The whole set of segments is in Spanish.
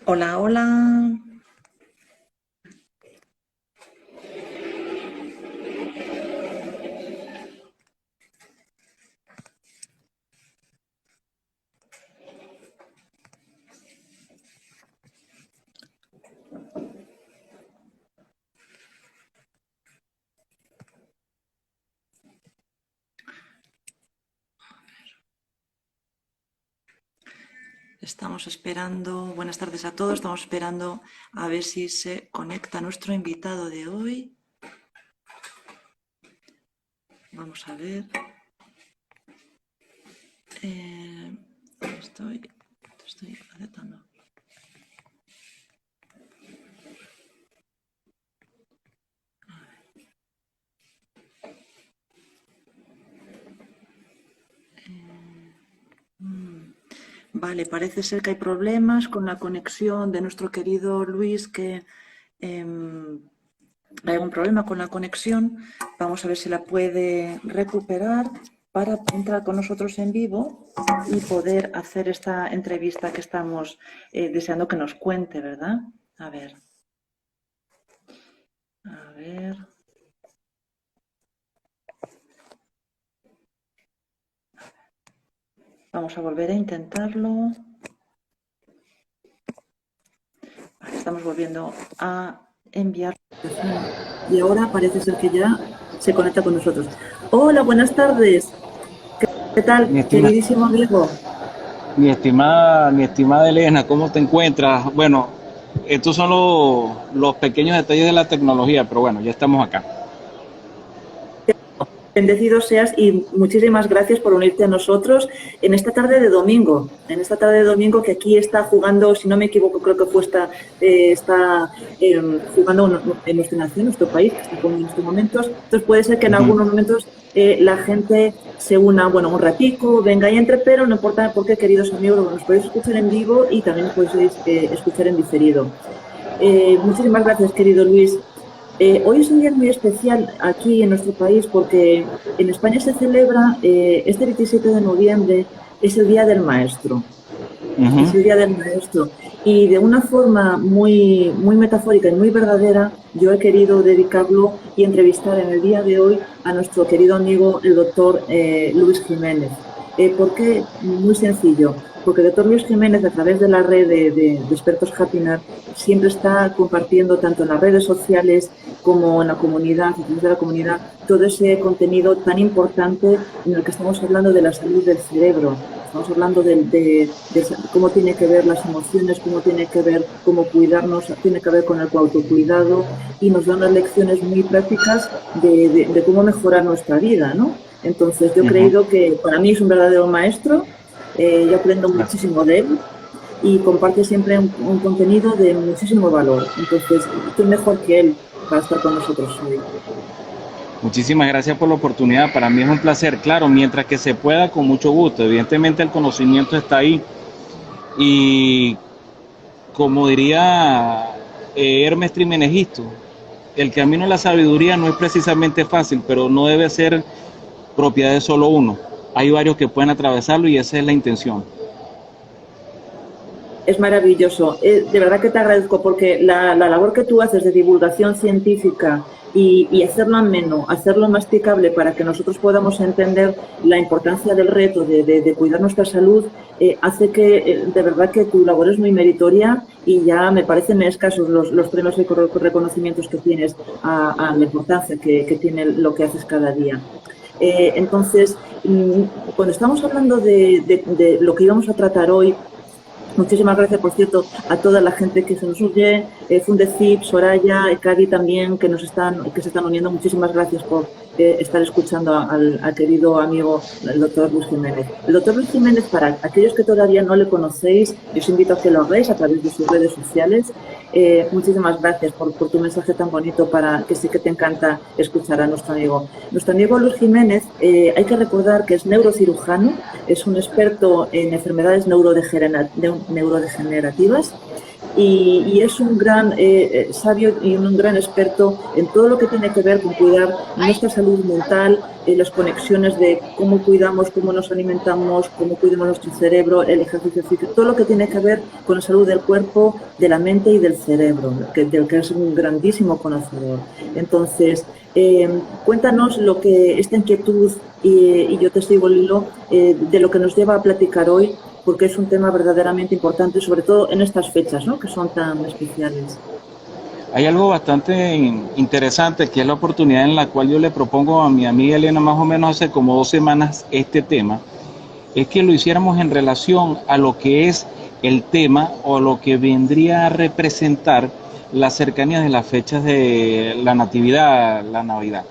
Hola, hola. Estamos esperando, buenas tardes a todos, estamos esperando a ver si se conecta nuestro invitado de hoy. Vamos a ver. Estoy aceptando. Vale, parece ser que hay problemas con la conexión de nuestro querido Luis, que hay un problema con la conexión. Vamos a ver si la puede recuperar para entrar con nosotros en vivo y poder hacer esta entrevista que estamos deseando que nos cuente, ¿verdad? A ver. A ver. Vamos a volver a intentarlo. Vale, estamos volviendo a enviar. Y ahora parece ser que ya se conecta con nosotros. Hola, buenas tardes. ¿Qué tal, Mi estima- queridísimo amigo? mi estimada Elena, ¿cómo te encuentras? Bueno, estos son los pequeños detalles de la tecnología, pero bueno, ya estamos acá. Bendecido seas y muchísimas gracias por unirte a nosotros en esta tarde de domingo. En esta tarde de domingo que aquí está jugando, si no me equivoco, creo que fue está jugando en nuestra nación, nuestro país, que está jugando en estos momentos. Entonces puede ser que en Ujú. algunos momentos la gente se una, bueno, un ratico, venga y entre, pero no importa porque, queridos amigos, nos podéis escuchar en vivo y también nos podéis escuchar en diferido. Muchísimas gracias, querido Luis. Hoy es un día muy especial aquí en nuestro país porque en España se celebra este 27 de noviembre, es el Día del Maestro. Ujú. Es el Día del Maestro. Y de una forma muy metafórica y muy verdadera, yo he querido dedicarlo y entrevistar en el día de hoy a nuestro querido amigo, el doctor Luis Jiménez. ¿Por qué? Muy sencillo. Porque el doctor Luis Jiménez, a través de la red de expertos Happiness, siempre está compartiendo tanto en las redes sociales como en la comunidad, a través de la comunidad, todo ese contenido tan importante en el que estamos hablando de la salud del cerebro. Estamos hablando de cómo tiene que ver las emociones, cómo tiene que ver cómo cuidarnos, tiene que ver con el autocuidado y nos da unas lecciones muy prácticas de cómo mejorar nuestra vida, ¿no? Entonces, yo he Ujú. creído que para mí es un verdadero maestro, yo aprendo Gracias. muchísimo de él y comparte siempre un contenido de muchísimo valor. Entonces, ¿quién mejor que él para estar con nosotros hoy? Muchísimas gracias por la oportunidad. Para mí es un placer. Claro, mientras que se pueda, con mucho gusto. Evidentemente el conocimiento está ahí. Y como diría Hermes Trimenegisto, el camino a la sabiduría no es precisamente fácil, pero no debe ser propiedad de solo uno. Hay varios que pueden atravesarlo y esa es la intención. Es maravilloso. De verdad que te agradezco porque la labor que tú haces de divulgación científica y hacerlo ameno, hacerlo masticable para que nosotros podamos entender la importancia del reto de cuidar nuestra salud, hace que de verdad que tu labor es muy meritoria y ya me parecen escasos los premios y reconocimientos que tienes a la importancia que tiene lo que haces cada día. Entonces, cuando estamos hablando de lo que íbamos a tratar hoy, muchísimas gracias, por cierto, a toda la gente que se nos une, Fundecip, Soraya, Cadi también, que se están uniendo. Muchísimas gracias por estar escuchando al querido amigo, el doctor Luis Jiménez. El doctor Luis Jiménez, para aquellos que todavía no le conocéis, yo os invito a que lo hagáis a través de sus redes sociales. Muchísimas gracias por tu mensaje tan bonito, para que sé que te encanta escuchar a nuestro amigo. Nuestro amigo Luis Jiménez, hay que recordar que es neurocirujano, es un experto en enfermedades neurodegenerativas y es un gran sabio y un gran experto en todo lo que tiene que ver con cuidar nuestra salud mental, las conexiones de cómo cuidamos, cómo nos alimentamos, cómo cuidamos nuestro cerebro, el ejercicio físico, todo lo que tiene que ver con la salud del cuerpo, de la mente y del cerebro, del que es un grandísimo conocedor. Entonces, cuéntanos lo que esta inquietud, y yo te sigo el hilo, de lo que nos lleva a platicar hoy, porque es un tema verdaderamente importante, sobre todo en estas fechas, ¿no?, que son tan especiales. Hay algo bastante interesante, que es la oportunidad en la cual yo le propongo a mi amiga Elena más o menos hace como 2 semanas este tema, es que lo hiciéramos en relación a lo que es el tema o lo que vendría a representar las cercanías de las fechas de la Natividad, la Navidad.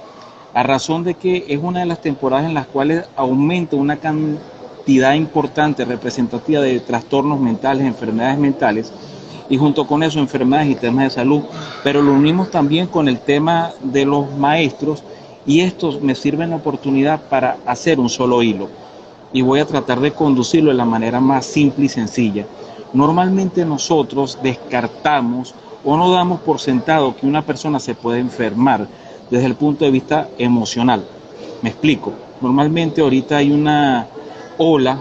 A razón de que es una de las temporadas en las cuales aumenta una cantidad importante, representativa de trastornos mentales, enfermedades mentales, y junto con eso enfermedades y temas de salud, pero lo unimos también con el tema de los maestros, y estos me sirven la oportunidad para hacer un solo hilo, y voy a tratar de conducirlo de la manera más simple y sencilla. Normalmente nosotros descartamos o no damos por sentado que una persona se puede enfermar desde el punto de vista emocional. Me explico. Normalmente ahorita hay una ola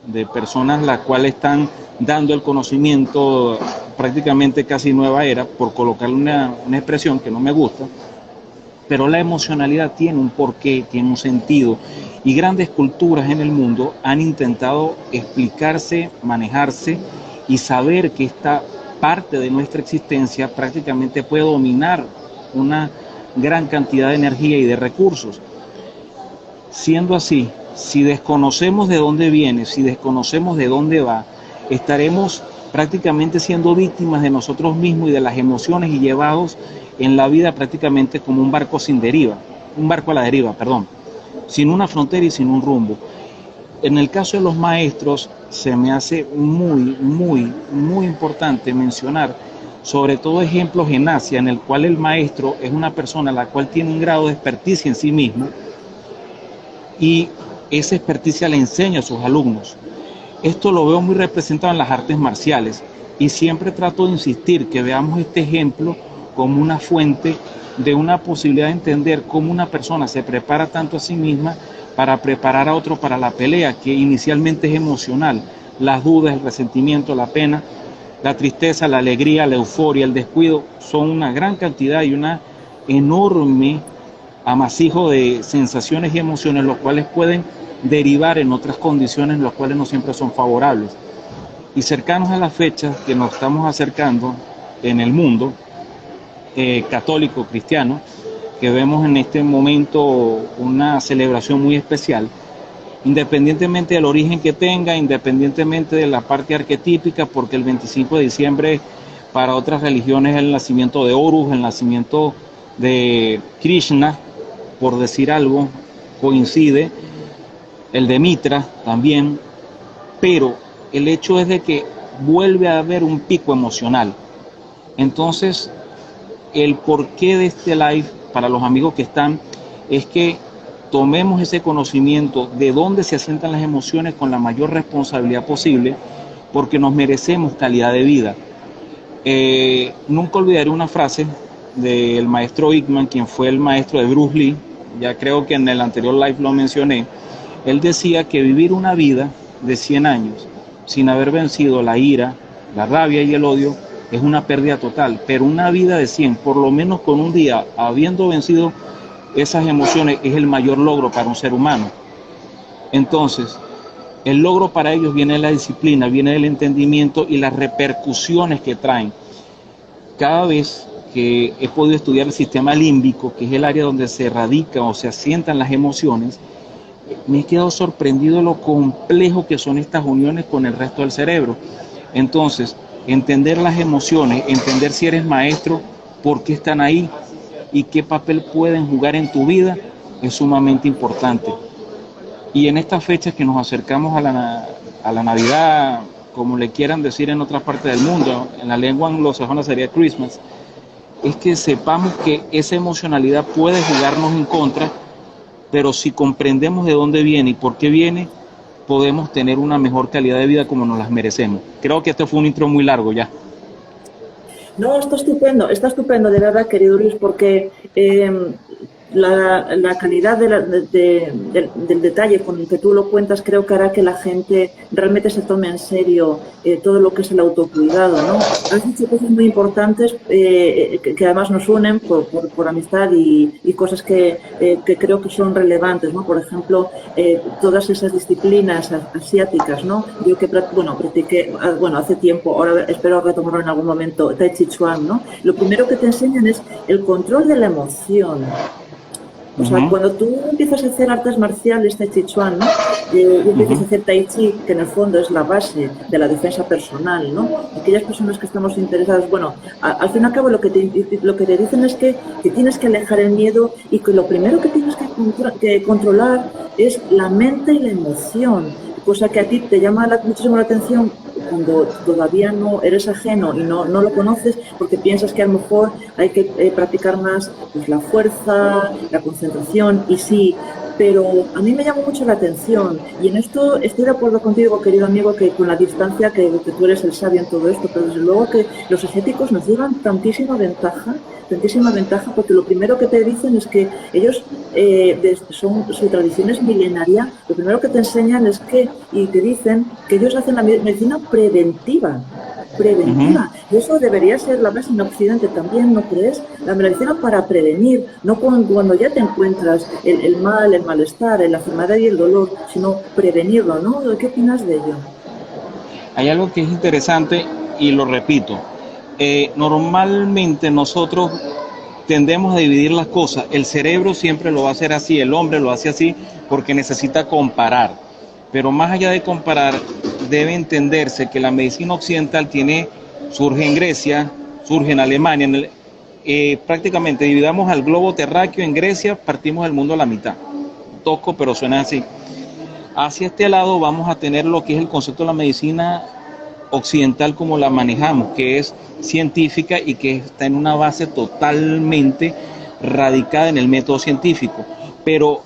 de personas las cuales están dando el conocimiento, prácticamente casi nueva era, por colocarle una expresión que no me gusta, pero la emocionalidad tiene un porqué, tiene un sentido, y grandes culturas en el mundo han intentado explicarse, manejarse y saber que esta parte de nuestra existencia prácticamente puede dominar una gran cantidad de energía y de recursos. Siendo así, si desconocemos de dónde viene, si desconocemos de dónde va, estaremos prácticamente siendo víctimas de nosotros mismos y de las emociones, y llevados en la vida prácticamente como un barco sin deriva, un barco a la deriva, perdón, sin una frontera y sin un rumbo. En el caso de los maestros, se me hace muy importante mencionar sobre todo ejemplos en Asia, en el cual el maestro es una persona la cual tiene un grado de experticia en sí mismo, y esa experticia le enseña a sus alumnos. Esto lo veo muy representado en las artes marciales, y siempre trato de insistir que veamos este ejemplo como una fuente de una posibilidad de entender cómo una persona se prepara tanto a sí misma para preparar a otro para la pelea, que inicialmente es emocional. Las dudas, el resentimiento, la pena, la tristeza, la alegría, la euforia, el descuido, son una gran cantidad y una enorme amasijo de sensaciones y emociones, los cuales pueden derivar en otras condiciones, las cuales no siempre son favorables. Y cercanos a las fechas que nos estamos acercando en el mundo católico, cristiano, que vemos en este momento una celebración muy especial, independientemente del origen que tenga, independientemente de la parte arquetípica, porque el 25 de diciembre para otras religiones es el nacimiento de Horus, el nacimiento de Krishna, por decir algo, coincide, el de Mitra también, pero el hecho es de que vuelve a haber un pico emocional. Entonces, el porqué de este live, para los amigos que están, es que tomemos ese conocimiento de dónde se asientan las emociones con la mayor responsabilidad posible, porque nos merecemos calidad de vida. Nunca olvidaré una frase del maestro Ip Man, quien fue el maestro de Bruce Lee, ya creo que en el anterior live lo mencioné. Él decía que vivir una vida de 100 años sin haber vencido la ira, la rabia y el odio es una pérdida total, pero una vida de 100, por lo menos con un día habiendo vencido esas emociones, es el mayor logro para un ser humano. Entonces, el logro para ellos viene de la disciplina, viene del entendimiento y las repercusiones que traen. Cada vez que he podido estudiar el sistema límbico, que es el área donde se radican o se asientan las emociones, me he quedado sorprendido de lo complejo que son estas uniones con el resto del cerebro. Entonces, entender las emociones, entender si eres maestro, por qué están ahí y qué papel pueden jugar en tu vida, es sumamente importante. Y en estas fechas que nos acercamos a la Navidad, como le quieran decir en otras partes del mundo, en la lengua anglosajona sería Christmas, es que sepamos que esa emocionalidad puede jugarnos en contra, pero si comprendemos de dónde viene y por qué viene, podemos tener una mejor calidad de vida como nos las merecemos. Creo que este fue un intro muy largo ya. No, está estupendo, de verdad, querido Luis, porque la calidad del detalle con el que tú lo cuentas creo que hará que la gente realmente se tome en serio todo lo que es el autocuidado, ¿no? Has dicho cosas muy importantes que además nos unen por amistad y cosas que creo que son relevantes, ¿no? Por ejemplo, todas esas disciplinas asiáticas, ¿no? Yo que, bueno, practiqué, bueno, hace tiempo, ahora espero retomarlo en algún momento, Tai Chi Chuan, ¿no? Lo primero que te enseñan es el control de la emoción. O sea, Ujú, cuando tú empiezas a hacer artes marciales, Tai Chi Chuan, ¿no? Y empiezas ujú. a hacer Tai Chi, que en el fondo es la base de la defensa personal, ¿no? Aquellas personas que estamos interesadas, bueno, al fin y al cabo lo que te dicen es que tienes que alejar el miedo y que lo primero que tienes que controlar es la mente y la emoción, cosa que a ti te llama muchísimo la atención cuando todavía no eres ajeno y no lo conoces, porque piensas que a lo mejor hay que practicar más pues, la fuerza, la concentración, y sí, pero a mí me llama mucho la atención y en esto estoy de acuerdo contigo, querido amigo, que con la distancia que tú eres el sabio en todo esto, pero desde luego que los asiáticos nos llevan tantísima ventaja, porque lo primero que te dicen es que ellos su tradición es milenaria, lo primero que te enseñan es y te dicen que ellos hacen la medicina Ujú. preventiva. Y eso debería ser la base en Occidente también, ¿no crees? La medicina para prevenir, no cuando ya te encuentras el mal, el malestar, la enfermedad y el dolor, sino prevenirlo, ¿no? ¿Qué opinas de ello? Hay algo que es interesante y lo repito. Normalmente nosotros tendemos a dividir las cosas. El cerebro siempre lo va a hacer así, el hombre lo hace así porque necesita comparar. Pero más allá de comparar, debe entenderse que la medicina occidental surge en Grecia, surge en Alemania. Prácticamente dividamos al globo terráqueo en Grecia, partimos el mundo a la mitad. Tosco, pero suena así. Hacia este lado vamos a tener lo que es el concepto de la medicina occidental como la manejamos, que es científica y que está en una base totalmente radicada en el método científico. Pero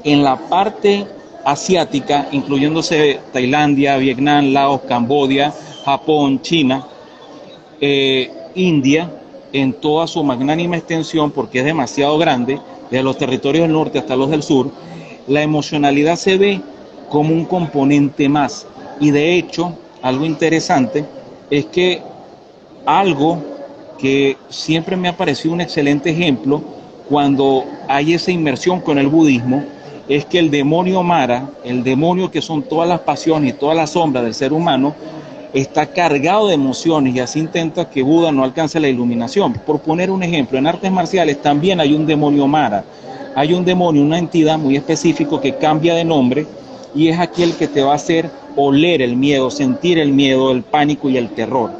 en la parte asiática, incluyéndose Tailandia, Vietnam, Laos, Camboya, Japón, China, India, en toda su magnánima extensión, porque es demasiado grande, desde los territorios del norte hasta los del sur, la emocionalidad se ve como un componente más. Y de hecho, algo interesante es que algo que siempre me ha parecido un excelente ejemplo cuando hay esa inmersión con el budismo, es que el demonio Mara, el demonio que son todas las pasiones y todas las sombras del ser humano, está cargado de emociones y así intenta que Buda no alcance la iluminación. Por poner un ejemplo, en artes marciales también hay un demonio Mara, hay un demonio, una entidad muy específica que cambia de nombre y es aquel que te va a hacer oler el miedo, sentir el miedo, el pánico y el terror.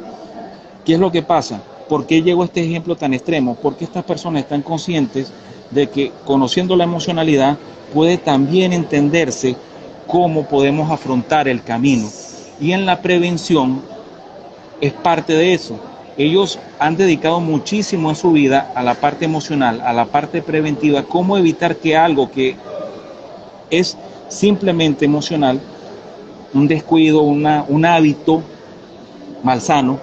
¿Qué es lo que pasa? ¿Por qué llegó a este ejemplo tan extremo? Porque estas personas están conscientes de que conociendo la emocionalidad puede también entenderse cómo podemos afrontar el camino. Y en la prevención es parte de eso. Ellos han dedicado muchísimo en su vida a la parte emocional, a la parte preventiva, cómo evitar que algo que es simplemente emocional, un descuido, un hábito malsano,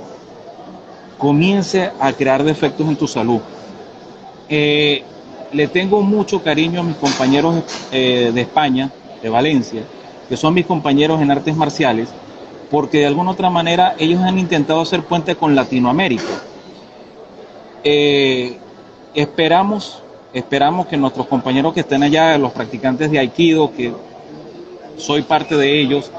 comience a crear defectos en tu salud. Eh, Le tengo mucho cariño a mis compañeros de España, de Valencia, que son mis compañeros en artes marciales, porque de alguna otra manera ellos han intentado hacer puente con Latinoamérica. Eh, esperamos, esperamos que nuestros compañeros que estén allá, los practicantes de Aikido, que soy parte de ellos,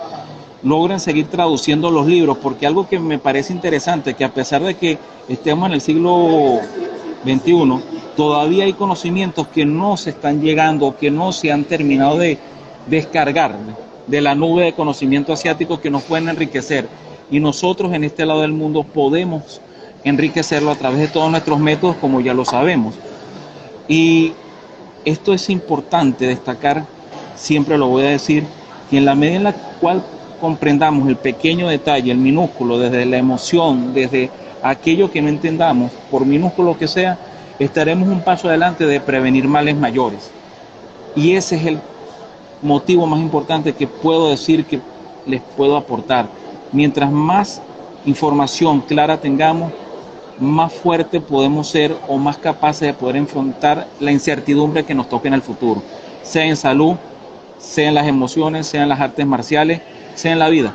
logren seguir traduciendo los libros, porque algo que me parece interesante, que a pesar de que estemos en el siglo XXI, todavía hay conocimientos que no se están llegando, que no se han terminado de descargar de la nube de conocimiento asiático que nos pueden enriquecer. Y nosotros en este lado del mundo podemos enriquecerlo a través de todos nuestros métodos, como ya lo sabemos. Y esto es importante destacar, siempre lo voy a decir, que en la medida en la cual comprendamos el pequeño detalle, el minúsculo, desde la emoción, desde aquello que no entendamos, por minúsculo que sea, estaremos un paso adelante de prevenir males mayores. Y ese es el motivo más importante que puedo decir que les puedo aportar. Mientras más información clara tengamos, más fuerte podemos ser o más capaces de poder enfrentar la incertidumbre que nos toque en el futuro, sea en salud, sea en las emociones, sea en las artes marciales, sea en la vida.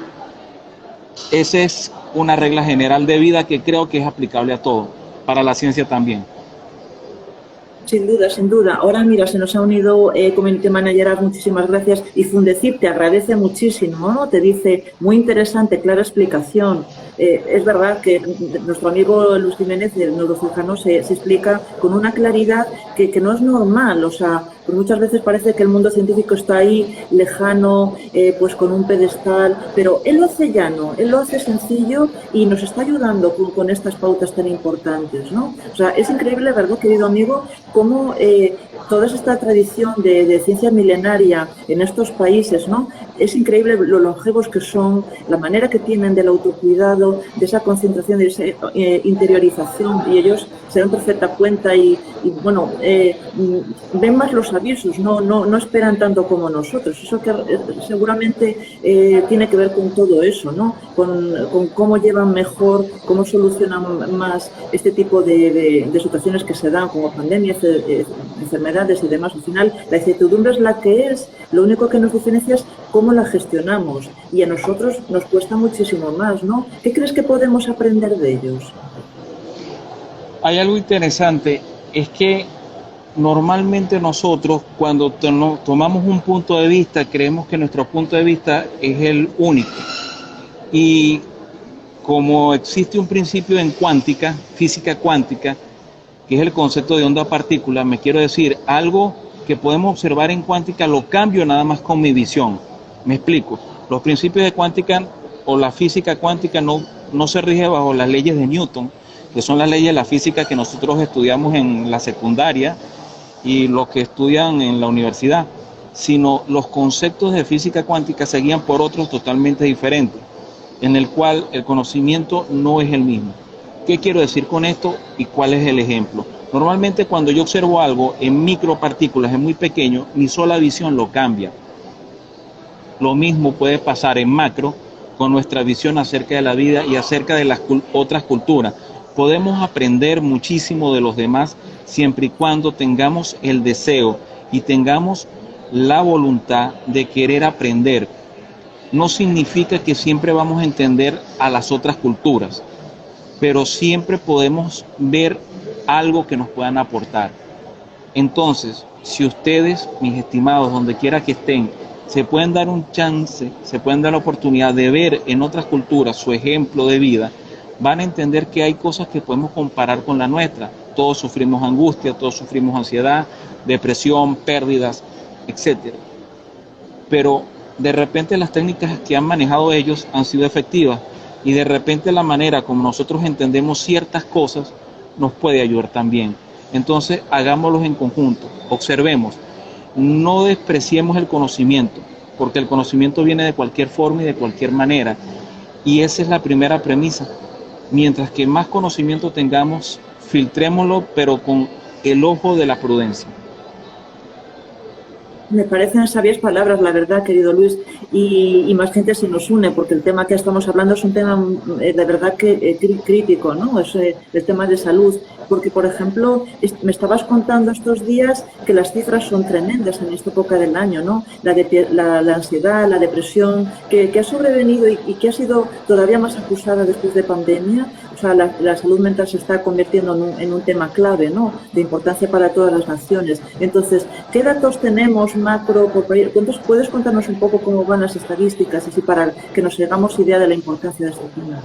Esa es una regla general de vida que creo que es aplicable a todo, para la ciencia también. Sin duda, sin duda. Ahora mira, se nos ha unido Community Manager, muchísimas gracias. Y Fundecip te agradece muchísimo, ¿no? Te dice, muy interesante, clara explicación. Es verdad que nuestro amigo Luis Jiménez, el neurocirujano, se explica con una claridad que no es normal. O sea, pues muchas veces parece que el mundo científico está ahí, lejano, pues con un pedestal, pero él lo hace llano, él lo hace sencillo y nos está ayudando con estas pautas tan importantes, ¿no? O sea, es increíble, ¿verdad, querido amigo? Cómo toda esta tradición de ciencia milenaria en estos países, ¿no? Es increíble lo longevos que son, la manera que tienen del autocuidado, de esa concentración, de esa interiorización, y ellos se dan perfecta cuenta y bueno, ven más los avisos, no esperan tanto como nosotros. Eso que seguramente tiene que ver con todo eso, ¿no? Con cómo llevan mejor, cómo solucionan más este tipo de situaciones que se dan, como pandemias, enfermedades y demás. Al final, la incertidumbre es la que es, lo único que nos diferencia es cómo la gestionamos, y a nosotros nos cuesta muchísimo más, ¿no? ¿Qué crees que podemos aprender de ellos? Hay algo interesante, es que normalmente nosotros cuando tomamos un punto de vista, creemos que nuestro punto de vista es el único. Y como existe un principio en cuántica, física cuántica, que es el concepto de onda-partícula, me quiero decir, algo que podemos observar en cuántica lo cambio nada más con mi visión. Me explico. Los principios de cuántica o la física cuántica no se rige bajo las leyes de Newton, que son las leyes de la física que nosotros estudiamos en la secundaria y los que estudian en la universidad, sino los conceptos de física cuántica se guían por otros totalmente diferentes, en el cual el conocimiento no es el mismo. ¿Qué quiero decir con esto y cuál es el ejemplo? Normalmente cuando yo observo algo en micropartículas, es muy pequeño, mi sola visión lo cambia. Lo mismo puede pasar en macro con nuestra visión acerca de la vida y acerca de las otras culturas. Podemos aprender muchísimo de los demás siempre y cuando tengamos el deseo y tengamos la voluntad de querer aprender. No significa que siempre vamos a entender a las otras culturas, pero siempre podemos ver algo que nos puedan aportar. Entonces, si ustedes, mis estimados, donde quiera que estén, se pueden dar un chance, se pueden dar la oportunidad de ver en otras culturas su ejemplo de vida, van a entender que hay cosas que podemos comparar con la nuestra. Todos sufrimos angustia, todos sufrimos ansiedad, depresión, pérdidas, etcétera. Pero de repente las técnicas que han manejado ellos han sido efectivas, y de repente la manera como nosotros entendemos ciertas cosas nos puede ayudar también. Entonces hagámoslos en conjunto, observemos, no despreciemos el conocimiento, porque el conocimiento viene de cualquier forma y de cualquier manera, y esa es la primera premisa. Mientras que más conocimiento tengamos, filtrémoslo, pero con el ojo de la prudencia. Me parecen sabias palabras, la verdad, querido Luis, y más gente se nos une, porque el tema que estamos hablando es un tema de verdad que crítico, ¿no? Es el tema de salud, porque, por ejemplo, me estabas contando estos días que las cifras son tremendas en esta época del año, ¿no? La ansiedad, la depresión, que ha sobrevenido y que ha sido todavía más acusada después de pandemia. O sea, la salud mental se está convirtiendo en un tema clave, ¿no? De importancia para todas las naciones. Entonces, ¿qué datos tenemos macro por país? ¿Puedes contarnos un poco cómo van las estadísticas, así para que nos hagamos idea de la importancia de este tema?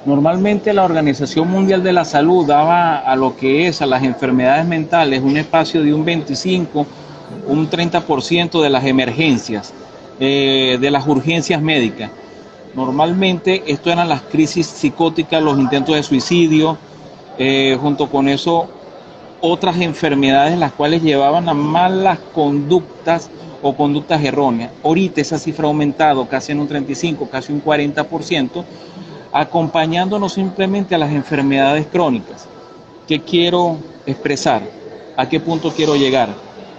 Normalmente la Organización Mundial de la Salud daba a lo que es a las enfermedades mentales un espacio de un 25, un 30% de las emergencias, de las urgencias médicas. Normalmente esto eran las crisis psicóticas, los intentos de suicidio, junto con eso otras enfermedades las cuales llevaban a malas conductas o conductas erróneas. Ahorita esa cifra ha aumentado casi en un 35, casi un 40%, acompañándonos simplemente a las enfermedades crónicas. ¿Qué quiero expresar? ¿A qué punto quiero llegar?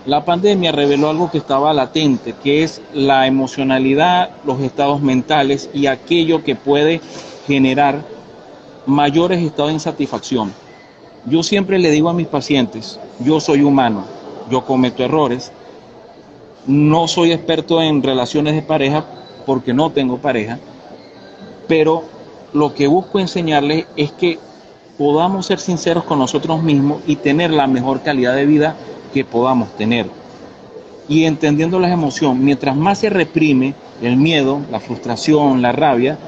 La pandemia reveló algo que estaba latente, que es la emocionalidad, los estados mentales y aquello que puede generar mayores estados de insatisfacción. Yo siempre le digo a mis pacientes, yo soy humano, yo cometo errores, no soy experto en relaciones de pareja porque no tengo pareja, pero lo que busco enseñarles es que podamos ser sinceros con nosotros mismos y tener la mejor calidad de vida que podamos tener. Y entendiendo las emociones, mientras más se reprime el miedo, la frustración, la rabia,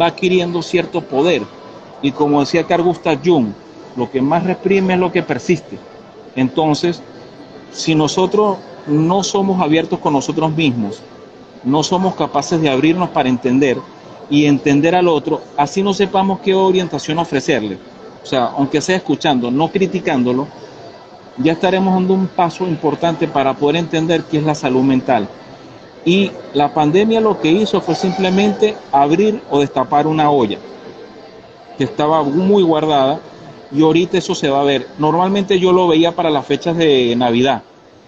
va adquiriendo cierto poder. Y como decía Carl Gustav Jung, lo que más reprime es lo que persiste. Entonces, si nosotros no somos abiertos con nosotros mismos, no somos capaces de abrirnos para entender y entender al otro, así no sepamos qué orientación ofrecerle. O sea, aunque sea escuchando, no criticándolo, ya estaremos dando un paso importante para poder entender qué es la salud mental. Y la pandemia lo que hizo fue simplemente abrir o destapar una olla que estaba muy guardada, y ahorita eso se va a ver. Normalmente yo lo veía para las fechas de Navidad,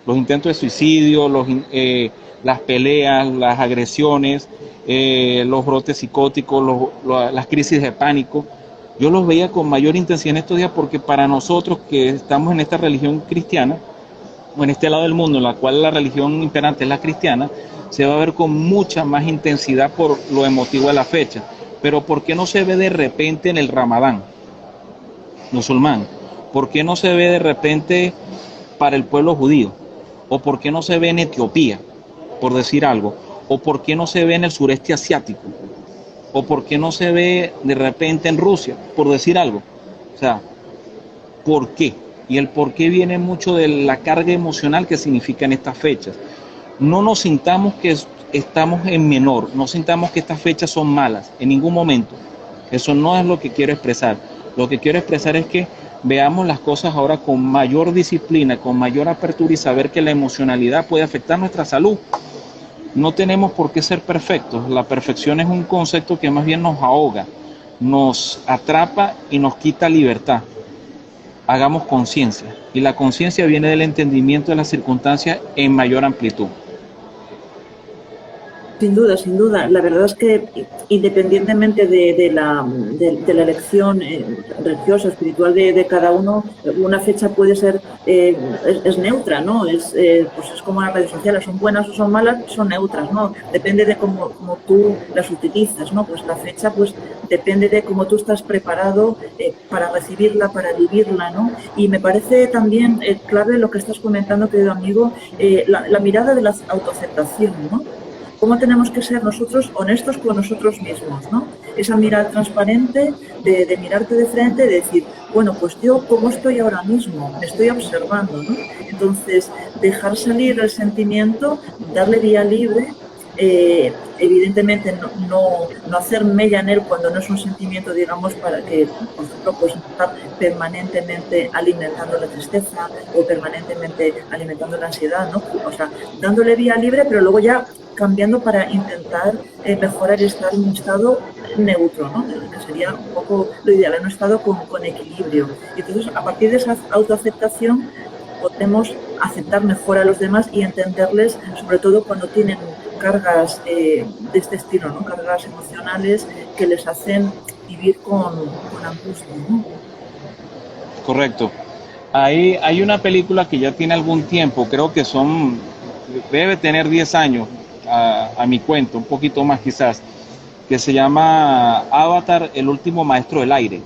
los intentos de suicidio, las peleas, las agresiones, los brotes psicóticos, las crisis de pánico. Yo los veía con mayor intensidad en estos días porque para nosotros que estamos en esta religión cristiana, o en este lado del mundo en la cual la religión imperante es la cristiana, se va a ver con mucha más intensidad por lo emotivo de la fecha. Pero ¿por qué no se ve de repente en el Ramadán musulmán? ¿Por qué no se ve de repente para el pueblo judío? ¿O por qué no se ve en Etiopía, por decir algo? ¿O por qué no se ve en el sureste asiático? ¿O por qué no se ve de repente en Rusia, por decir algo? O sea, ¿por qué? Y el por qué viene mucho de la carga emocional que significan estas fechas. No nos sintamos que estamos en menor, no sintamos que estas fechas son malas, en ningún momento. Eso no es lo que quiero expresar. Lo que quiero expresar es que veamos las cosas ahora con mayor disciplina, con mayor apertura y saber que la emocionalidad puede afectar nuestra salud. No tenemos por qué ser perfectos. La perfección es un concepto que más bien nos ahoga, nos atrapa y nos quita libertad. Hagamos conciencia, y la conciencia viene del entendimiento de las circunstancias en mayor amplitud. Sin duda, sin duda. La verdad es que independientemente de la elección religiosa, espiritual de cada uno, una fecha puede ser, es neutra, ¿no? Pues es como las redes sociales, son buenas o son malas, son neutras, ¿no? Depende de cómo tú las utilizas, ¿no? Pues la fecha, pues depende de cómo tú estás preparado para recibirla, para vivirla, ¿no? Y me parece también clave lo que estás comentando, querido amigo, la mirada de la autoaceptación, ¿no? Cómo tenemos que ser nosotros honestos con nosotros mismos, ¿no? Esa mirada transparente de mirarte de frente, de decir, bueno, pues yo cómo estoy ahora mismo, me estoy observando, ¿no? Entonces, dejar salir el sentimiento, darle vía libre, evidentemente no hacer mella en él cuando no es un sentimiento, digamos, para que, por ejemplo, pues estar permanentemente alimentando la tristeza o permanentemente alimentando la ansiedad, ¿no? O sea, dándole vía libre, pero luego ya cambiando para intentar mejorar y estar en un estado neutro, ¿no? Que sería un poco lo ideal, en un estado con equilibrio. Y entonces, a partir de esa autoaceptación, podemos aceptar mejor a los demás y entenderles, sobre todo cuando tienen cargas de este estilo, ¿no? Cargas emocionales que les hacen vivir con angustia, ¿no? Correcto. Hay una película que ya tiene algún tiempo, creo que debe tener 10 años a mi cuento, un poquito más quizás, que se llama Avatar, el último maestro del aire,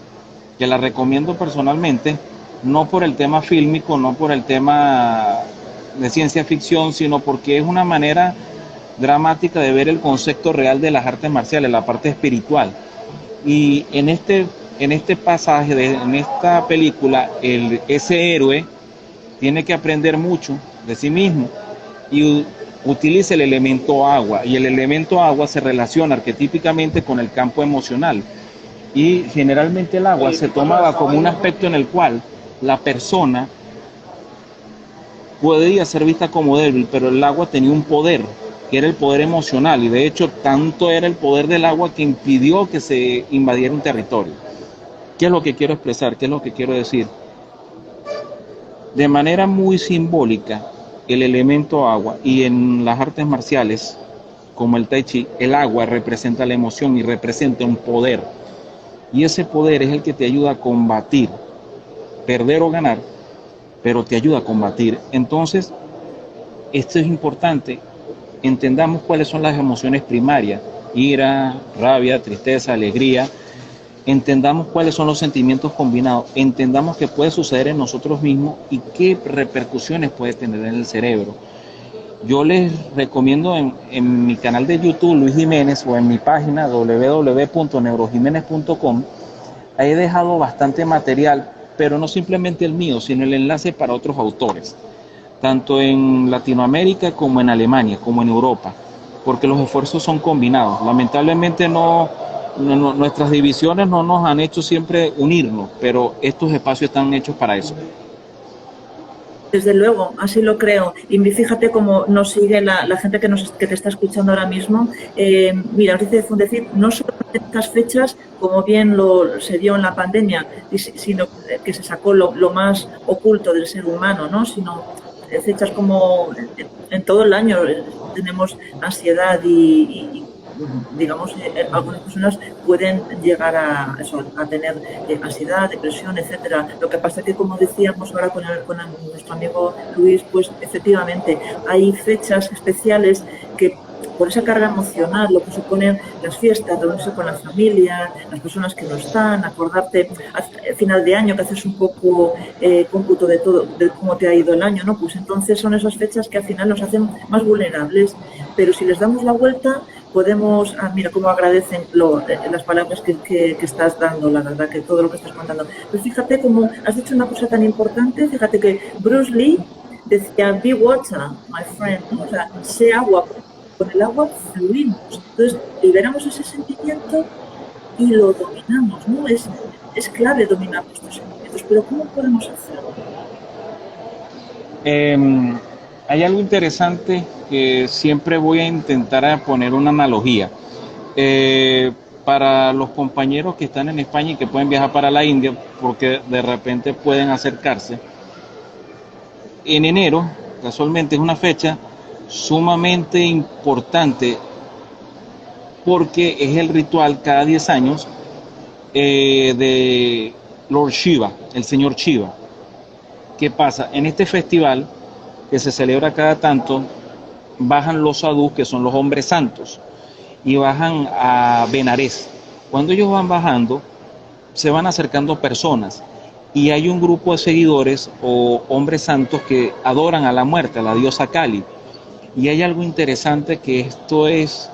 que la recomiendo personalmente, no por el tema fílmico, no por el tema de ciencia ficción, sino porque es una manera dramática de ver el concepto real de las artes marciales, la parte espiritual. Y en este pasaje, en esta película, ese héroe tiene que aprender mucho de sí mismo y utiliza el elemento agua, y el elemento agua se relaciona arquetípicamente con el campo emocional, y generalmente el agua se tomaba como un aspecto en el cual la persona podía ser vista como débil, pero el agua tenía un poder, que era el poder emocional, y de hecho tanto era el poder del agua que impidió que se invadiera un territorio. ¿Qué es lo que quiero expresar? ¿Qué es lo que quiero decir? De manera muy simbólica, el elemento agua, y en las artes marciales, como el Tai Chi, el agua representa la emoción y representa un poder. y ese poder es el que te ayuda a combatir, perder o ganar, pero te ayuda a combatir. Entonces, esto es importante, entendamos cuáles son las emociones primarias, ira, rabia, tristeza, alegría, entendamos cuáles son los sentimientos combinados, entendamos qué puede suceder en nosotros mismos y qué repercusiones puede tener en el cerebro. Yo les recomiendo en mi canal de YouTube, Luis Jiménez, o en mi página www.neurojimenez.com, he dejado bastante material, pero no simplemente el mío, sino el enlace para otros autores, tanto en Latinoamérica como en Alemania, como en Europa, porque los esfuerzos son combinados. Lamentablemente nuestras divisiones no nos han hecho siempre unirnos, pero estos espacios están hechos para eso. Desde luego, así lo creo. Y fíjate cómo nos sigue la gente que te está escuchando ahora mismo. Mira, nos dice Fundecid, no solo en estas fechas, como bien se dio en la pandemia, sino que se sacó lo más oculto del ser humano, ¿no? Sino fechas como en todo el año tenemos ansiedad y digamos, algunas personas pueden llegar a tener ansiedad, depresión, etcétera. Lo que pasa es que, como decíamos ahora con nuestro amigo Luis, pues efectivamente hay fechas especiales que, por esa carga emocional, lo que suponen las fiestas, reunirse con la familia, las personas que no están, acordarte al final de año, que haces un poco cómputo de todo, de cómo te ha ido el año, ¿no? Pues entonces son esas fechas que al final nos hacen más vulnerables, pero si les damos la vuelta, podemos, mira cómo agradecen las palabras que estás dando, la verdad, que todo lo que estás contando. Pues fíjate cómo has dicho una cosa tan importante, fíjate que Bruce Lee decía, be water, my friend, o sea, sé agua, con el agua fluimos. Entonces, liberamos ese sentimiento y lo dominamos, ¿no? Es clave dominar nuestros sentimientos, pero ¿cómo podemos hacerlo? Hay algo interesante que siempre voy a intentar poner una analogía. Para los compañeros que están en España y que pueden viajar para la India, porque de repente pueden acercarse, en enero, casualmente es una fecha sumamente importante porque es el ritual cada 10 años de Lord Shiva, el señor Shiva. ¿Qué pasa? En este festival que se celebra cada tanto, bajan los sadhus, que son los hombres santos, y bajan a Benares. Cuando ellos van bajando, se van acercando personas, y hay un grupo de seguidores o hombres santos que adoran a la muerte, a la diosa Kali. Y hay algo interesante, que esto es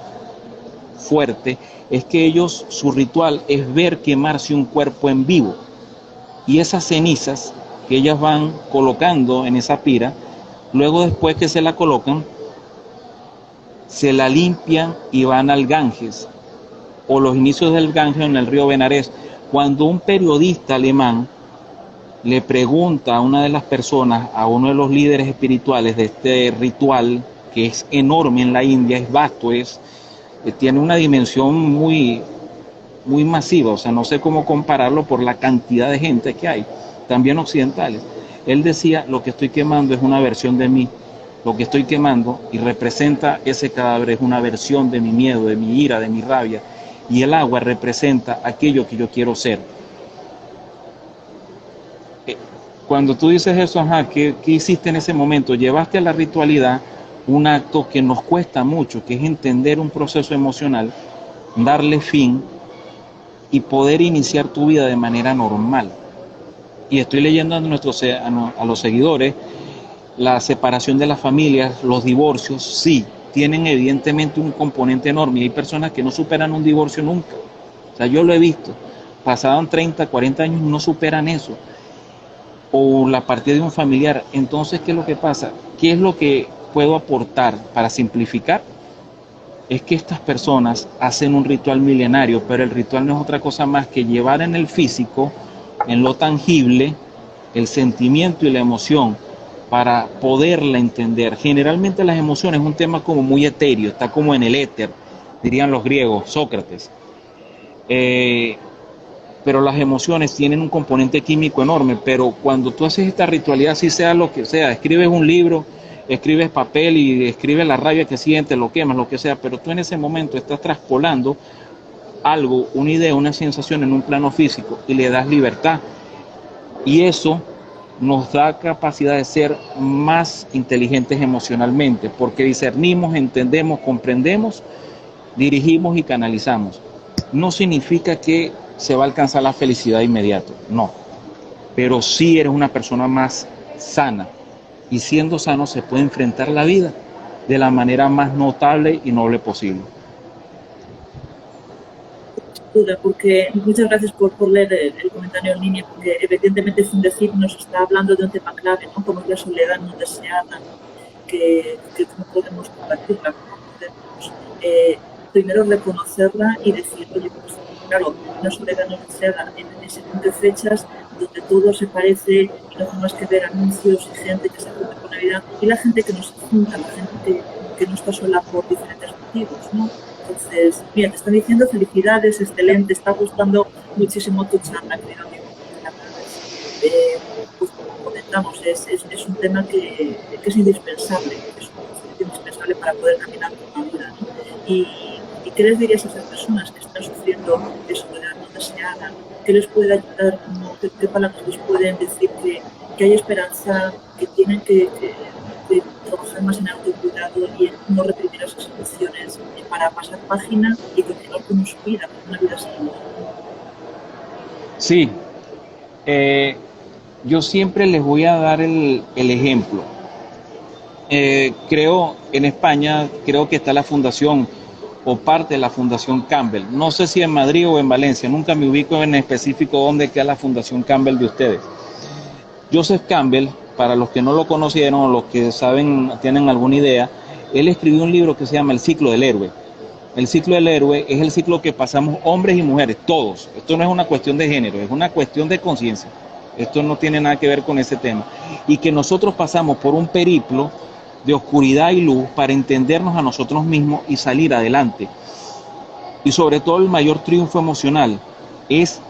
fuerte, es que ellos, su ritual es ver quemarse un cuerpo en vivo, y esas cenizas que ellas van colocando en esa pira, luego después que se la colocan, se la limpian y van al Ganges, o los inicios del Ganges en el río Benares. Cuando un periodista alemán le pregunta a una de las personas, a uno de los líderes espirituales de este ritual, que es enorme en la India, es vasto, tiene una dimensión muy, muy masiva, o sea, no sé cómo compararlo por la cantidad de gente que hay, también occidentales. Él decía, lo que estoy quemando es una versión de mí, lo que estoy quemando y representa ese cadáver es una versión de mi miedo, de mi ira, de mi rabia, y el agua representa aquello que yo quiero ser. Cuando tú dices eso, ¿qué hiciste en ese momento? Llevaste a la ritualidad un acto que nos cuesta mucho, que es entender un proceso emocional, darle fin y poder iniciar tu vida de manera normal. Y estoy leyendo a los seguidores, la separación de las familias, los divorcios, sí, tienen evidentemente un componente enorme. Y hay personas que no superan un divorcio nunca. O sea, yo lo he visto. Pasaban 30, 40 años y no superan eso. O la partida de un familiar. Entonces, ¿qué es lo que pasa? ¿Qué es lo que puedo aportar para simplificar? Es que estas personas hacen un ritual milenario, pero el ritual no es otra cosa más que llevar en el físico, en lo tangible, el sentimiento y la emoción para poderla entender. Generalmente las emociones es un tema como muy etéreo, está como en el éter, dirían los griegos, Sócrates. Pero las emociones tienen un componente químico enorme, pero cuando tú haces esta ritualidad, si sea lo que sea, escribes un libro, escribes papel y escribes la rabia que sientes, lo quemas, lo que sea, pero tú en ese momento estás traspolando algo, una idea, una sensación en un plano físico y le das libertad. Y eso nos da capacidad de ser más inteligentes emocionalmente, porque discernimos, entendemos, comprendemos, dirigimos y canalizamos. No significa que se va a alcanzar la felicidad inmediato, no, pero sí eres una persona más sana, y siendo sano se puede enfrentar la vida de la manera más notable y noble posible. Duda, porque muchas gracias por leer el comentario en línea, porque evidentemente sin decir nos está hablando de un tema clave, ¿no? Como es la soledad no deseada, que no podemos combatirla, no podemos primero reconocerla y decir, oye, pues claro, una soledad no deseada en ese punto de fechas donde todo se parece y no hace más que ver anuncios y gente que se junta con Navidad y la gente que no se junta, la gente que no está sola por diferentes motivos, ¿no? Entonces, mira, te están diciendo felicidades, excelente, está gustando muchísimo tu charla, querido amigo. Pues como comentamos, es un tema que es indispensable, es indispensable para poder caminar por la vida, ¿no? ¿Y qué les dirías a esas personas que están sufriendo de soledad no deseada? ¿Qué les puede ayudar? ¿Qué palabras les pueden decir que hay esperanza, que tienen que trabajar más en autocuidado y en no reprimir esas emociones para pasar página y continuar con su vida, con una vida sin? Sí, yo siempre les voy a dar el ejemplo. Creo, en España, creo que está la fundación o parte de la Fundación Campbell. No sé si en Madrid o en Valencia, nunca me ubico en específico dónde queda la Fundación Campbell de ustedes. Joseph Campbell, para los que no lo conocieron o los que saben, tienen alguna idea, él escribió un libro que se llama El ciclo del héroe. El ciclo del héroe es el ciclo que pasamos hombres y mujeres, todos. Esto no es una cuestión de género, es una cuestión de conciencia. Esto no tiene nada que ver con ese tema. Y que nosotros pasamos por un periplo de oscuridad y luz para entendernos a nosotros mismos y salir adelante. Y sobre todo el mayor triunfo emocional es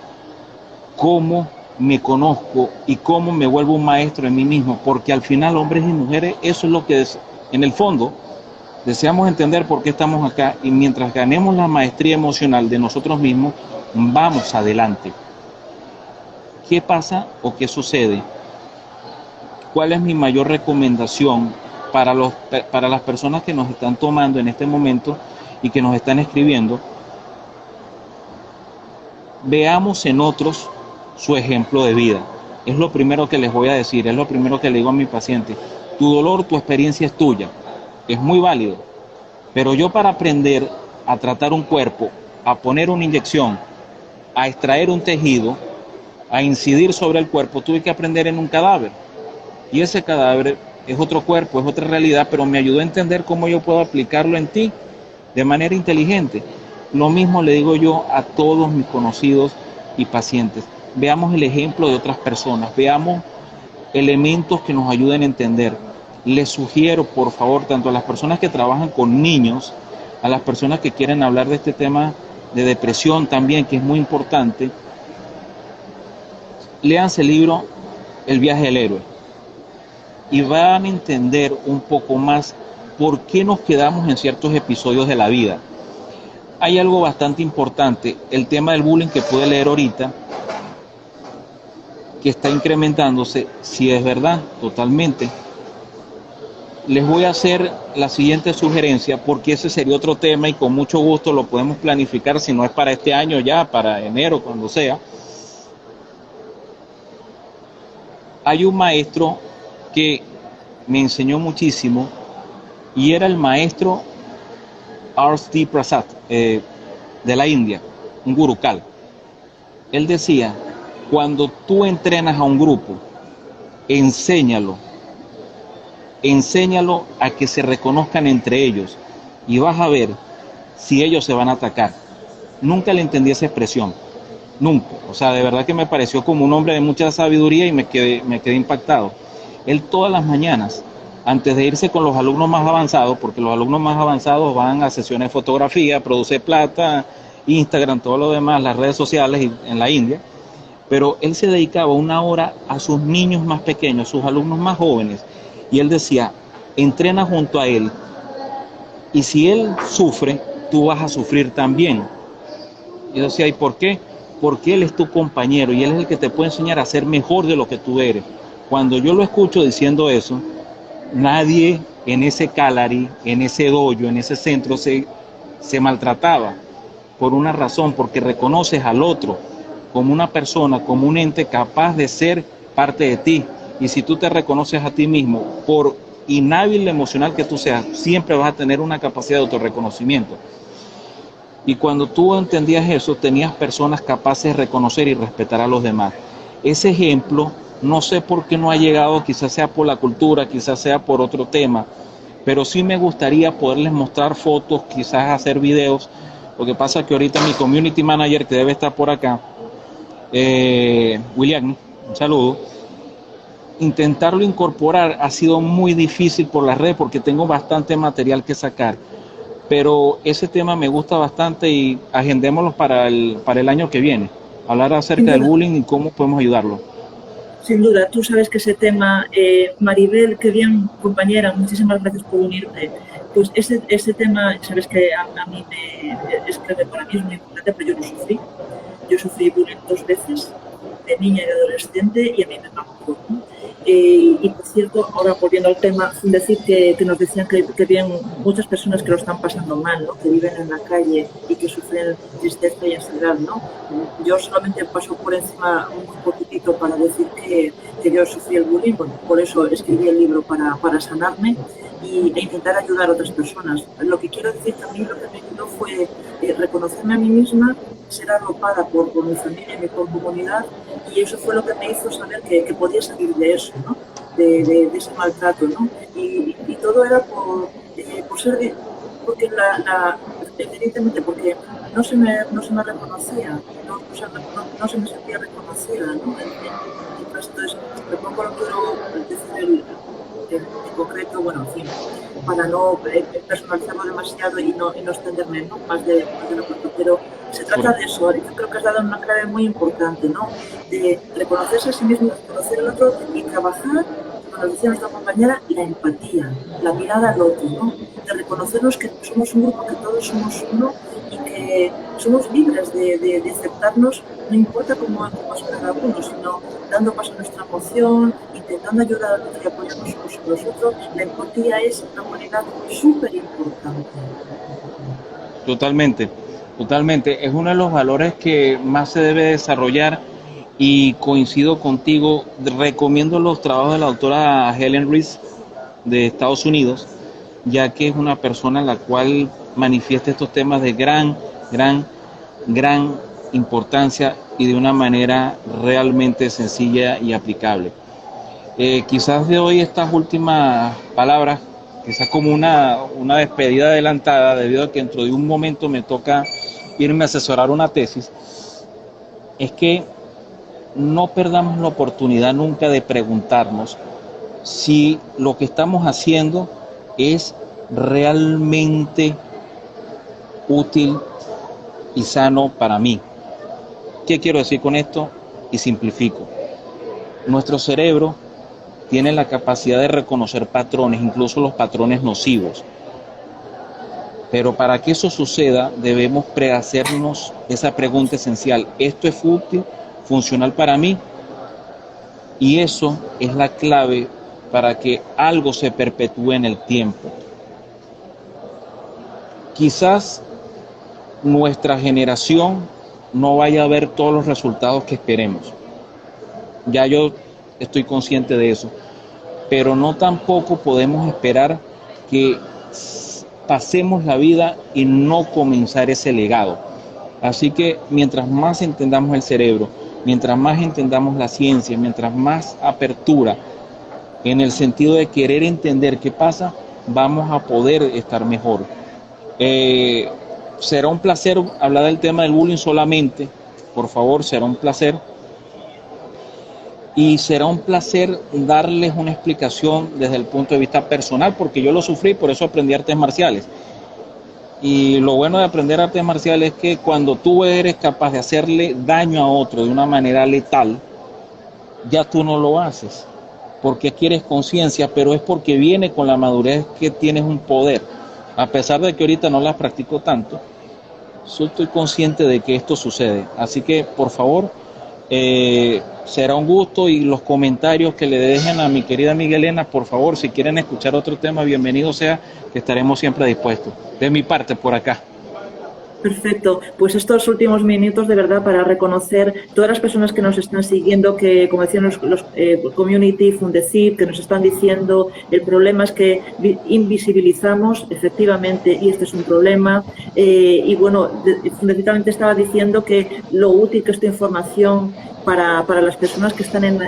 cómo me conozco y cómo me vuelvo un maestro en mí mismo, porque al final, hombres y mujeres, eso es lo que en el fondo deseamos entender por qué estamos acá, y mientras ganemos la maestría emocional de nosotros mismos, vamos adelante. ¿Qué pasa o qué sucede? ¿Cuál es mi mayor recomendación para las personas que nos están tomando en este momento y que nos están escribiendo? Veamos en otros su ejemplo de vida. Es lo primero que les voy a decir, es lo primero que le digo a mi paciente. Tu dolor, tu experiencia es tuya, es muy válido, pero yo, para aprender a tratar un cuerpo, a poner una inyección, a extraer un tejido, a incidir sobre el cuerpo, tuve que aprender en un cadáver. Y ese cadáver es otro cuerpo, es otra realidad, pero me ayudó a entender cómo yo puedo aplicarlo en ti de manera inteligente. Lo mismo le digo yo a todos mis conocidos y pacientes. Veamos el ejemplo de otras personas, veamos elementos que nos ayuden a entender. Les sugiero, por favor, tanto a las personas que trabajan con niños, a las personas que quieren hablar de este tema de depresión también, que es muy importante, léanse el libro El viaje del héroe y van a entender un poco más por qué nos quedamos en ciertos episodios de la vida. Hay algo bastante importante, el tema del bullying que pude leer ahorita, que está incrementándose, si es verdad, totalmente. Les voy a hacer la siguiente sugerencia, porque ese sería otro tema y con mucho gusto lo podemos planificar, si no es para este año ya, para enero, cuando sea. Hay un maestro que me enseñó muchísimo y era el maestro R.C. Prasad, de la India, un gurukal. Él decía, cuando tú entrenas a un grupo, enséñalo a que se reconozcan entre ellos y vas a ver si ellos se van a atacar. Nunca le entendí esa expresión, nunca. O sea, de verdad que me pareció como un hombre de mucha sabiduría y me quedé impactado. Él todas las mañanas, antes de irse con los alumnos más avanzados, porque los alumnos más avanzados van a sesiones de fotografía, produce plata, Instagram, todo lo demás, las redes sociales en la India, pero él se dedicaba 1 hora a sus niños más pequeños, sus alumnos más jóvenes, y él decía, entrena junto a él, y si él sufre, tú vas a sufrir también. Y yo decía, ¿y por qué? Porque él es tu compañero y él es el que te puede enseñar a ser mejor de lo que tú eres. Cuando yo lo escucho diciendo eso, nadie en ese Calari, en ese dojo, en ese centro se maltrataba por una razón, porque reconoces al otro como una persona, como un ente capaz de ser parte de ti. Y si tú te reconoces a ti mismo, por inhábil emocional que tú seas, siempre vas a tener una capacidad de autorreconocimiento. Y cuando tú entendías eso, tenías personas capaces de reconocer y respetar a los demás. Ese ejemplo, no sé por qué no ha llegado, quizás sea por la cultura, quizás sea por otro tema, pero sí me gustaría poderles mostrar fotos, quizás hacer videos. Lo que pasa es que ahorita mi community manager, que debe estar por acá, William, un saludo, intentarlo incorporar ha sido muy difícil por las redes porque tengo bastante material que sacar, pero ese tema me gusta bastante y agendémoslo para el año que viene, hablar Sin acerca del duda, bullying y cómo podemos ayudarlo. sin duda. Tú sabes que ese tema, Maribel, qué bien, compañera, muchísimas gracias por unirte. Pues ese tema, sabes que a mí es que para mí es muy importante, pero yo lo sufrí. Yo sufrí bullying 2 veces, de niña y de adolescente, y a mí me marcó, ¿no? Y por cierto, ahora volviendo al tema, sin decir que nos decían que bien muchas personas que lo están pasando mal, ¿no? Que viven en la calle y que sufren tristeza y ansiedad, ¿no? Yo solamente paso por encima un poquitito para decir que yo sufrí el bullying, bueno, por eso escribí el libro para sanarme e intentar ayudar a otras personas. Lo que quiero decir también, lo que me ayudó fue reconocerme a mí misma, ser arropada por mi familia y mi comunidad, y eso fue lo que me hizo saber que podía salir de eso, ¿no? De ese maltrato, ¿no? Y todo era por ser, porque evidentemente, porque no se me reconocía, no se me sentía reconocida, ¿no? Entonces, tampoco lo quiero decir en concreto, bueno, en fin, para no personalizarlo demasiado y no extenderme, ¿no? Más de la cuenta, pero se trata de eso. Yo creo que has dado una clave muy importante, ¿no? De reconocerse a sí mismo, reconocer al otro y trabajar, como nos decía nuestra compañera, la empatía, la mirada al otro, ¿no? De reconocernos que somos un grupo, que todos somos uno y que somos libres de aceptarnos, no importa cómo es cada uno, sino dando paso a nuestra emoción, intentando ayudar al otro y apoyarnos unos a los otros. La empatía es una cualidad súper importante. Totalmente, totalmente. Es uno de los valores que más se debe desarrollar y coincido contigo. Recomiendo los trabajos de la doctora Helen Reese de Estados Unidos, ya que es una persona la cual manifiesta estos temas de gran importancia y de una manera realmente sencilla y aplicable. Quizás de hoy estas últimas palabras, quizás como una despedida adelantada, debido a que dentro de un momento me toca irme a asesorar una tesis, es que no perdamos la oportunidad nunca de preguntarnos si lo que estamos haciendo es realmente útil y sano para mí. ¿Qué quiero decir con esto? Y simplifico. Nuestro cerebro tiene la capacidad de reconocer patrones, incluso los patrones nocivos. Pero para que eso suceda, debemos hacernos esa pregunta esencial. ¿Esto es útil, funcional para mí? Y eso es la clave para que algo se perpetúe en el tiempo. Quizás nuestra generación no vaya a ver todos los resultados que esperemos. Ya yo estoy consciente de eso. Pero no tampoco podemos esperar que pasemos la vida y no comenzar ese legado. Así que mientras más entendamos el cerebro, mientras más entendamos la ciencia, mientras más apertura en el sentido de querer entender qué pasa, vamos a poder estar mejor. Será un placer hablar del tema del bullying solamente, por favor, será un placer. Y será un placer darles una explicación desde el punto de vista personal, porque yo lo sufrí, por eso aprendí artes marciales. Y lo bueno de aprender artes marciales es que cuando tú eres capaz de hacerle daño a otro de una manera letal, ya tú no lo haces, porque adquieres conciencia, pero es porque viene con la madurez que tienes un poder. A pesar de que ahorita no las practico tanto, estoy consciente de que esto sucede. Así que, por favor, será un gusto, y los comentarios que le dejen a mi querida Miguelena, por favor, si quieren escuchar otro tema, bienvenido sea, que estaremos siempre dispuestos. De mi parte, por acá. Perfecto. Pues estos últimos minutos, de verdad, para reconocer todas las personas que nos están siguiendo, que, como decían los Community Fundecid, que nos están diciendo, el problema es que invisibilizamos, efectivamente, y este es un problema. Y bueno, fundamentalmente estaba diciendo que lo útil que esta información para las personas que están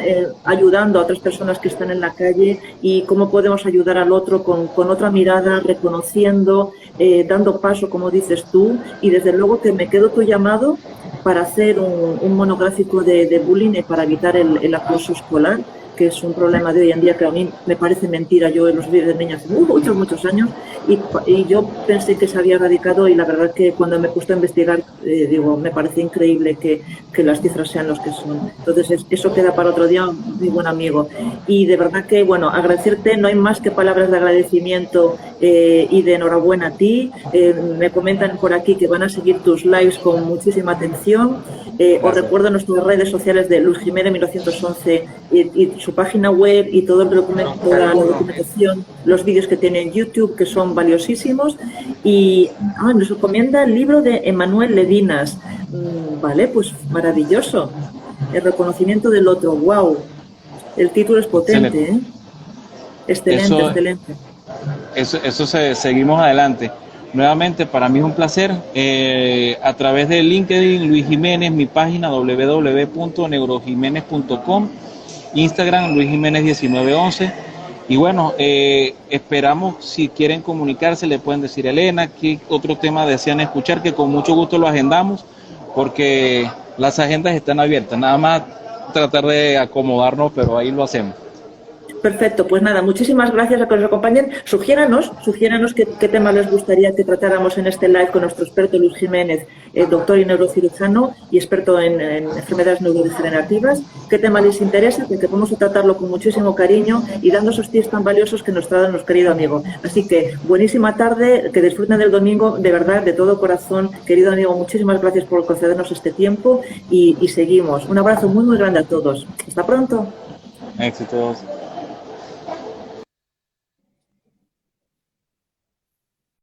ayudando a otras personas que están en la calle, y cómo podemos ayudar al otro con otra mirada, reconociendo, dando paso, como dices tú, y desde luego que me quedo tu llamado para hacer un monográfico de bullying y para evitar el acoso escolar, que es un problema de hoy en día que a mí me parece mentira. Yo los vídeos de niñas hace muchos años y yo pensé que se había erradicado, y la verdad que cuando me he puesto a investigar, digo, me parece increíble que las cifras sean los que son. Entonces eso queda para otro día, mi buen amigo. Y de verdad que, bueno, agradecerte, no hay más que palabras de agradecimiento y de enhorabuena a ti. Me comentan por aquí que van a seguir tus lives con muchísima atención. Os recuerdo nuestras redes sociales de Luis Jiménez 1911 y su página web y todo el documento, toda la documentación, los vídeos que tiene en YouTube, que son valiosísimos. Y nos recomienda el libro de Emanuel Levinas. Vale, pues maravilloso. El reconocimiento del otro. ¡Wow! El título es potente, ¿eh? Excelente. Seguimos adelante. Nuevamente, para mí es un placer. A través de LinkedIn, Luis Jiménez, mi página www.neurojimenez.com, Instagram, Luis Jiménez 1911. Y bueno, esperamos, si quieren comunicarse, le pueden decir a Elena qué otro tema desean escuchar, que con mucho gusto lo agendamos, porque las agendas están abiertas. Nada más tratar de acomodarnos, pero ahí lo hacemos. Perfecto, pues nada, muchísimas gracias a que nos acompañen. Sugiéranos qué tema les gustaría que tratáramos en este live con nuestro experto Luis Jiménez, doctor y neurocirujano y experto en enfermedades neurodegenerativas. ¿Qué tema les interesa? Que podemos tratarlo con muchísimo cariño y dando esos tips tan valiosos que nos trae nuestro querido amigo. Así que buenísima tarde, que disfruten del domingo, de verdad, de todo corazón. Querido amigo, muchísimas gracias por concedernos este tiempo y seguimos. Un abrazo muy grande a todos. Hasta pronto. Éxitos.